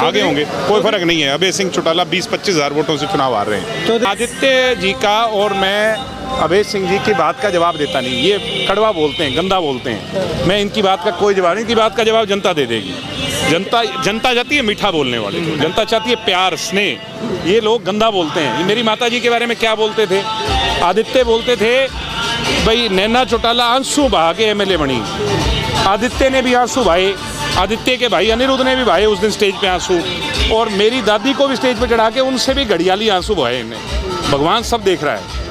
आगे होंगे, कोई फर्क नहीं है। अभय सिंह चौटाला 20-25 हज़ार वोटों से चुनाव हार रहे हैं। आदित्य जी का, और मैं अभय सिंह जी की बात का जवाब देता नहीं, ये कड़वा बोलते हैं, गंदा बोलते हैं। मैं इनकी बात का कोई जवाब नहीं, इनकी बात का जवाब जनता दे देगी। जनता चाहती है मीठा बोलने वाले, जनता चाहती है प्यार स्नेह। ये लोग गंदा बोलते हैं। मेरी माता जी के बारे में क्या बोलते थे? आदित्य बोलते थे भाई नैना चौटाला आंसू बहा के एमएलए बनी। आदित्य ने भी आंसू बहाए, आदित्य के भाई अनिरुद्ध ने भी बहाए उस दिन स्टेज पे आंसू, और मेरी दादी को भी स्टेज पे चढ़ा के उनसे भी घड़ियाली आंसू बहाए इन्हें। भगवान सब देख रहा है।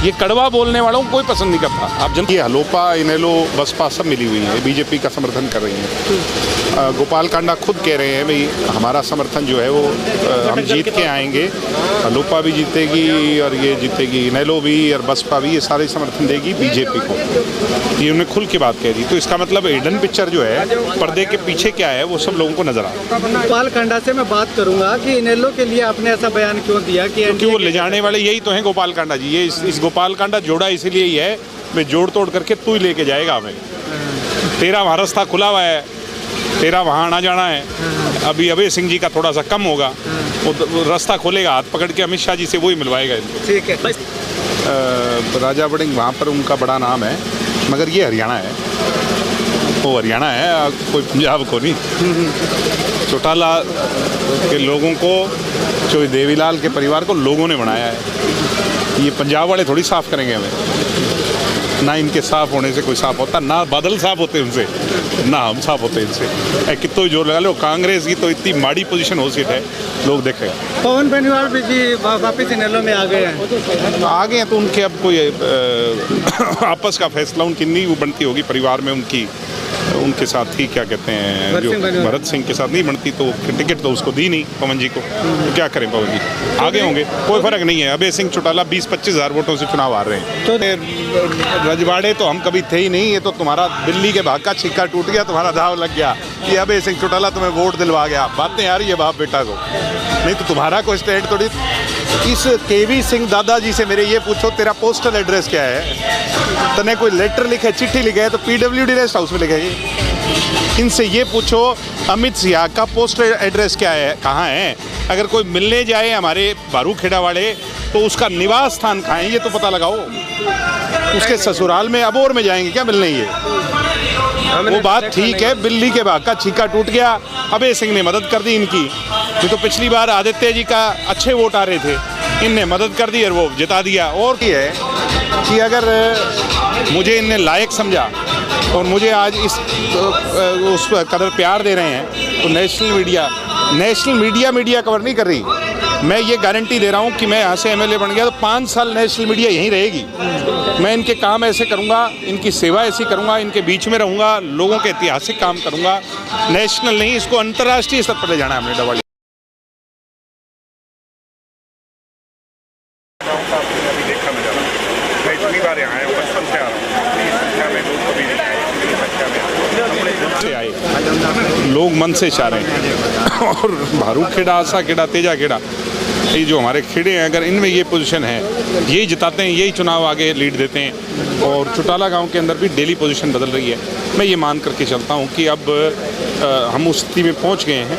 ये कड़वा बोलने वालों को कोई पसंद नहीं करता। आप जनता, ये हलोपा, इनेलो, बसपा सब मिली हुई हैं, बीजेपी का समर्थन कर रही हैं। गोपाल कांडा खुद कह रहे हैं भाई हमारा समर्थन जो है वो हम जीत के आएंगे। हलोपा भी जीतेगी और ये जीतेगी, इनेलो भी और बसपा भी, ये सारे समर्थन देगी बीजेपी को। ये उन्होंने खुल के बात कह दी। तो इसका मतलब हिडन पिक्चर जो है, पर्दे के पीछे क्या है, वो सब लोगों को नजर आ रहा है। गोपाल कांडा से मैं बात करूंगा कि इनेलो के लिए आपने ऐसा बयान क्यों दिया कि क्योंकि वो ले जाने वाले यही तो हैं गोपाल कांडा जी। ये इस गोपाल कांडा जोड़ा इसीलिए ही है, मैं जोड़ तोड़ करके तू ही लेके जाएगा हमें। तेरा वहाँ रास्ता खुला हुआ है, तेरा वहाँ आना जाना है। अभी अभय सिंह जी का थोड़ा सा कम होगा, वो रास्ता खोलेगा, हाथ पकड़ के अमित शाह जी से वही मिलवाएगा इनको। ठीक है। राजा वड़िंग वहाँ पर उनका बड़ा नाम है, मगर ये हरियाणा है, वो हरियाणा है, कोई पंजाब को नहीं। चौटाला के लोगों को, जो देवीलाल के परिवार को लोगों ने बनाया है। ये पंजाब वाले थोड़ी साफ करेंगे हमें, ना इनके साफ होने से कोई साफ होता, ना बादल साफ होते उनसे, ना हम साफ होते इनसे। कितना जोर लगा लो, कांग्रेस की तो इतनी माड़ी पोजीशन हो सीट है, लोग देखेंगे। पवन बेनीवाल भी जी वापिस इनेलो में आ गए हैं। आ गए हैं तो उनके अब कोई आपस का फैसला उनकी नहीं वो बनती होगी परिवार में, उनके साथ ही क्या कहते हैं, जो भरत सिंह के साथ नहीं बनती, तो टिकट तो उसको दी नहीं पवन जी को, तो क्या करें पवन जी, आगे होंगे, कोई फर्क नहीं है। अभय सिंह चौटाला 20-25 हज़ार वोटों से चुनाव हार रहे हैं। तो रजवाड़े तो हम कभी थे ही नहीं, ये तो तुम्हारा दिल्ली के भाग का छिक्का टूट गया, तुम्हारा दाव लग गया कि अभय सिंह चौटाला तुम्हें वोट दिलवा गया। बातें आ रही है बाप बेटा को, नहीं तो तुम्हारा कोई स्टेट थोड़ी। इस केवी सिंह दादाजी से मेरे ये पूछो तेरा पोस्टल एड्रेस क्या है, तने कोई लेटर लिखे, चिट्ठी लिखे है तो PWD रेस्ट हाउस में लिखेगी। इनसे ये पूछो अमित शाह का पोस्टल एड्रेस क्या है, कहाँ है। अगर कोई मिलने जाए हमारे बारूखेड़ा वाले तो उसका निवास स्थान कहाँ है ये तो पता लगाओ। उसके ससुराल में अबोर में जाएंगे क्या मिलने? ये वो बात ठीक है, बिल्ली के भाग का छीका टूट गया, अभय सिंह ने मदद कर दी इनकी। ये तो पिछली बार आदित्य जी का अच्छे वोट आ रहे थे, इनने मदद कर दी और वो जिता दिया। और ये है कि अगर मुझे इनने लायक समझा और मुझे आज उस कदर प्यार दे रहे हैं, तो नेशनल मीडिया कवर नहीं कर रही। मैं ये गारंटी दे रहा हूँ कि मैं यहाँ से MLA बन गया तो 5 साल नेशनल मीडिया यहीं रहेगी। मैं इनके काम ऐसे करूँगा, इनकी सेवा ऐसी करूँगा, इनके बीच में रहूँगा, लोगों के ऐतिहासिक काम करूँगा। नेशनल नहीं, इसको अंतर्राष्ट्रीय स्तर पर ले जाना है हमने डबल। अभी देखा मैं इतनी बार यहाँ आया हूँ, बचपन से आ रहा हूँ, संख्या में लोग कभी नहीं आए, संख्या में आए, लोग मन से चाह रहे हैं। और भारूखेड़ा, आसा खेड़ा, तेजा खेड़ा, ये जो हमारे खेड़े हैं, अगर इनमें ये पोजीशन है, यही जिताते हैं, यही चुनाव आगे लीड देते हैं। और चौटाला गांव के अंदर भी डेली पोजीशन बदल रही है। मैं ये मान करके चलता हूँ कि अब हम उस स्थिति में पहुँच गए हैं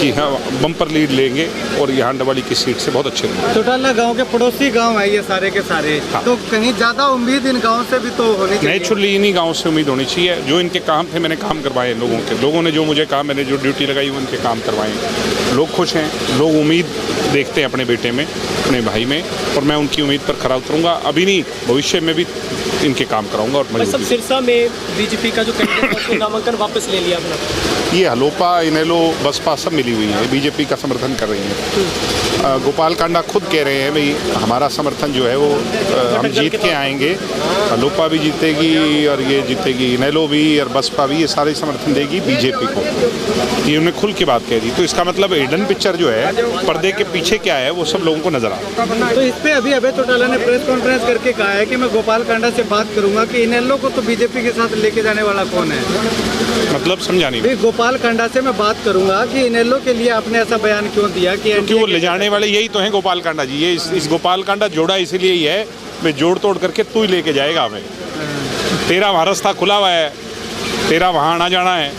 कि हाँ बम्पर लीड लेंगे और यहाँ डवाली की सीट से बहुत अच्छे रहेंगे। चौटाला गांव के पड़ोसी गांव है ये सारे के सारे। हाँ। तो कहीं ज़्यादा उम्मीद इन गाँव से भी तो होनी चाहिए। नेचुरली इन्हीं गाँव से उम्मीद होनी चाहिए। जो इनके काम थे मैंने काम करवाए लोगों के, लोगों ने जो मुझे काम, मैंने जो ड्यूटी लगाई उनके काम करवाए। लोग खुश हैं, लोग उम्मीद देखते हैं अपने बेटे में, अपने भाई में, और मैं उनकी उम्मीद पर खरा उतरूँगा। अभी नहीं, भविष्य में भी इनके काम कराऊंगा। और सब सिरसा में बीजेपी का जो कैंडिडेट नामांकन वापस ले लिया अपना। ये हलोपा, इनेलो, बसपा सब मिली हुई है, बीजेपी का समर्थन कर रही है। गोपाल कांडा खुद कह रहे हैं भाई हमारा समर्थन जो है वो हम जीत के आएंगे। हलोपा भी जीतेगी और ये जीतेगी, इनेलो भी और बसपा भी, ये सारे समर्थन देगी बीजेपी को। ये उन्होंने खुल के बात कह दी। तो इसका मतलब हिडन पिक्चर जो है, पर्दे के पीछे क्या है, वो सब लोगों को नजर आ रहा है। तो इस पे अभी अभय चौटाला ने प्रेस कॉन्फ्रेंस करके कहा है कि मैं गोपाल कांडा से बात करूंगा कि इनेलो को तो बीजेपी के साथ लेके जाने वाला कौन है। मतलब समझा नहीं। गोपाल कांडा से मैं बात करूंगा कि इनेलो के लिए आपने ऐसा बयान क्यों दिया कि क्योंकि वो ले जाने वाले यही तो हैं गोपाल कांडा जी। ये इस गोपाल कांडा जोड़ा इसीलिए ही है, मैं जोड़ तोड़ करके तू ही लेके जाएगा हमें। तेरा वहाँ रास्ता खुला हुआ है, तेरा वहाँ आना जाना है।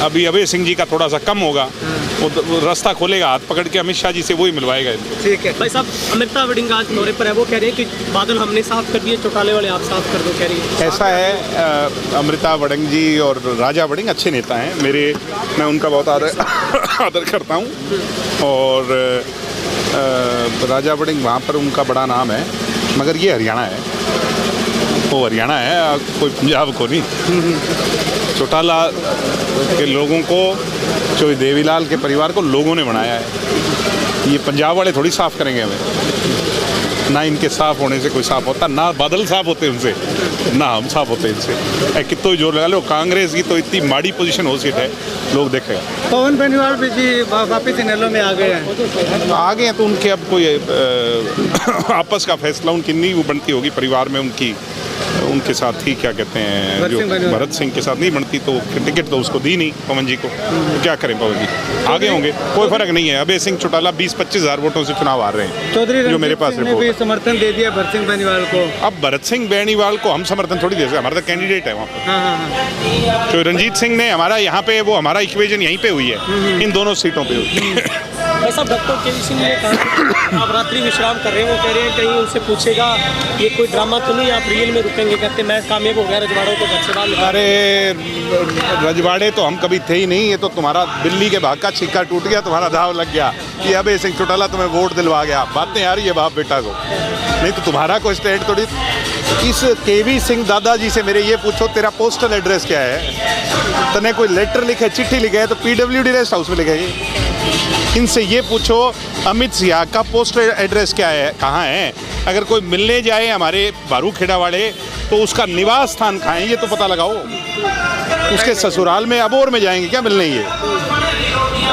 अभी अभय सिंह जी का थोड़ा सा कम होगा, वो रास्ता खोलेगा, हाथ पकड़ के अमित शाह जी से वही मिलवाएगा इनको। ठीक है भाई साहब, अमृता वड़िंग आज दौरे पर है, वो कह रहे हैं कि बादल हमने साफ कर दिए, चौटाले वाले आप साफ कर दो, कह रही है। ऐसा है, अमृता वड़िंग जी और राजा वड़िंग अच्छे नेता हैं मैं उनका बहुत आदर करता हूँ। और राजा वड़िंग वहाँ पर उनका बड़ा नाम है, मगर ये हरियाणा है, वो हरियाणा है, कोई पंजाब को नहीं। चौटाला के लोगों को, जो देवीलाल के परिवार को लोगों ने बनाया है। ये पंजाब वाले थोड़ी साफ करेंगे हमें, ना इनके साफ होने से कोई साफ होता, ना बादल साफ होते उनसे, ना हम साफ होते इनसे। कितना जोर लगा लो, कांग्रेस की तो इतनी माड़ी पोजीशन हो सीट है, लोग देखेगा। पवन बेनीवाल भी जी वापिस इनेलो में आ गए हैं। आ गए हैं तो उनके अब कोई आपस का फैसला उनकी नहीं वो बनती होगी परिवार में उनके साथ ही, क्या कहते हैं, जो भरत सिंह के साथ नहीं बनती, तो टिकट तो उसको दी नहीं पवन जी को, तो क्या करें पवन जी, आगे होंगे, कोई फर्क नहीं है। अभय सिंह चौटाला 20-25 हज़ार वोटों से चुनाव हार रहे हैं, चौधरी जो मेरे पास ने भी समर्थन दे दिया भरत सिंह बेनीवाल को। अब भरत सिंह बेनीवाल को हम समर्थन थोड़ी दे सकते, हमारा तो कैंडिडेट है वहाँ पर। हाँ। तो रंजीत सिंह ने हमारा यहाँ पे, वो हमारा इक्वेशन यहीं पे हुई है, इन दोनों सीटों पे हुई है। भाई साहब, डॉक्टर के सिंह ने कहा आप रात्रि विश्राम कर रहे हैं, वो कह रहे हैं कहीं उनसे पूछेगा ये कोई ड्रामा तो नहीं, आप रियल में रुकेंगे, कहते मैं कामयाब हो गया रजवाड़ों को घर से बाहर निकाल। अरे रजवाड़े तो हम कभी थे ही नहीं, ये तो तुम्हारा दिल्ली के भाग का छिक्का टूट गया, तुम्हारा दाव लग गया, ये अभय सिंह चौटाला तुम्हें वोट दिलवा गया। बातें आ रही है बाप बेटा को, नहीं तो तुम्हारा कोई स्टैंड थोड़ी। इस केवी सिंह दादाजी से मेरे ये पूछो तेरा पोस्टल एड्रेस क्या है, तने कोई लेटर लिखा है, चिट्ठी लिखा है तो PWD रेस्ट हाउस में लिखेगी। इनसे ये पूछो अमित शाह का पोस्टल एड्रेस क्या है, कहाँ है। अगर कोई मिलने जाए हमारे बारूखेड़ा वाले तो उसका निवास स्थान कहाँ है ये तो पता लगाओ। उसके ससुराल में अबोर में जाएंगे क्या मिलने, ये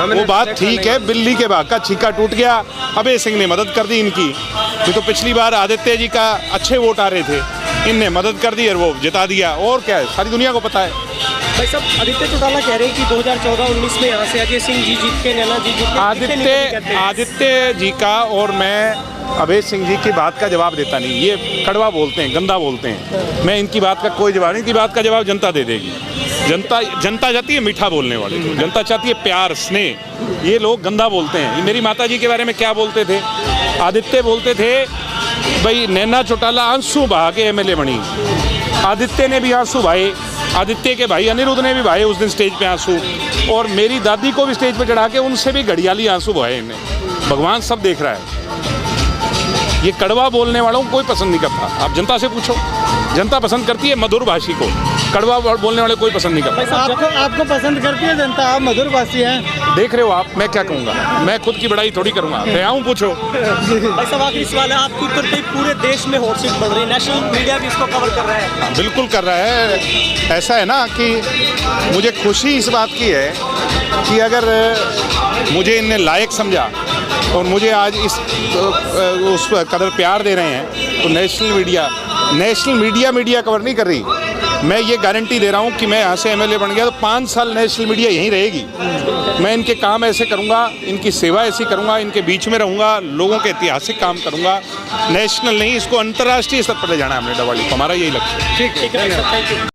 वो बात ठीक है। बिल्ली के भाग का छिक्का टूट गया, अभय सिंह ने मदद कर दी इनकी। ये तो पिछली बार आदित्य जी का अच्छे वोट आ रहे थे, इनने मदद कर दी और वो जिता दिया, और क्या है, सारी दुनिया को पता है। भाई साहब, आदित्य चौटाला कह रहे हैं कि 2014-19 में यहाँ से अजय सिंह जी जीत के, नैना जी जीत के, आदित्य जी का, और मैं अभय सिंह जी की बात का जवाब देता नहीं, ये कड़वा बोलते हैं, गंदा बोलते हैं। मैं इनकी बात का कोई जवाब नहीं, इनकी बात का जवाब जनता दे देगी। जनता चाहती है मीठा बोलने वाले, जनता चाहती है प्यार स्नेह, ये लोग गंदा बोलते हैं। मेरी माता जी के बारे में क्या बोलते थे, आदित्य बोलते थे भाई नैना चौटाला आंसू बहा के MLA बनी। आदित्य ने भी आंसू बहाए, आदित्य के भाई अनिरुद्ध ने भी बहाए उस दिन स्टेज पे आंसू, और मेरी दादी को भी स्टेज पे चढ़ा के उनसे भी घड़ियाली आंसू बहाए इन्हें। भगवान सब देख रहा है। ये कड़वा बोलने वालों को कोई पसंद नहीं करता, आप जनता से पूछो, जनता पसंद करती है मधुर भाषी को, कड़वा बोलने वाले कोई पसंद नहीं करता। आपको पसंद करती है जनता, आप मधुर भाषी हैं। देख रहे हो आप, मैं क्या कहूँगा, मैं खुद की बड़ाई थोड़ी करूँगा, मैं आऊँ पूछो। भाई साहब, आखिरी सवाल है, आपके उत्तर पे पूरे देश में हॉट सीट बढ़ रही है, नेशनल मीडिया भी इसको कवर कर रहा है। बिल्कुल कर रहा है। ऐसा है ना कि मुझे खुशी इस बात की है कि अगर मुझे इनने लायक समझा और मुझे आज उस कदर प्यार दे रहे हैं, तो नेशनल मीडिया कवर नहीं कर रही। मैं ये गारंटी दे रहा हूँ कि मैं यहाँ से MLA बन गया तो 5 साल नेशनल मीडिया यहीं रहेगी। मैं इनके काम ऐसे करूँगा, इनकी सेवा ऐसी करूँगा, इनके बीच में रहूँगा, लोगों के ऐतिहासिक काम करूँगा। नेशनल नहीं, इसको अंतर्राष्ट्रीय स्तर पर ले जाना है हमने डवाली को, हमारा यही लक्ष्य है। ठीक है, थैंक यू।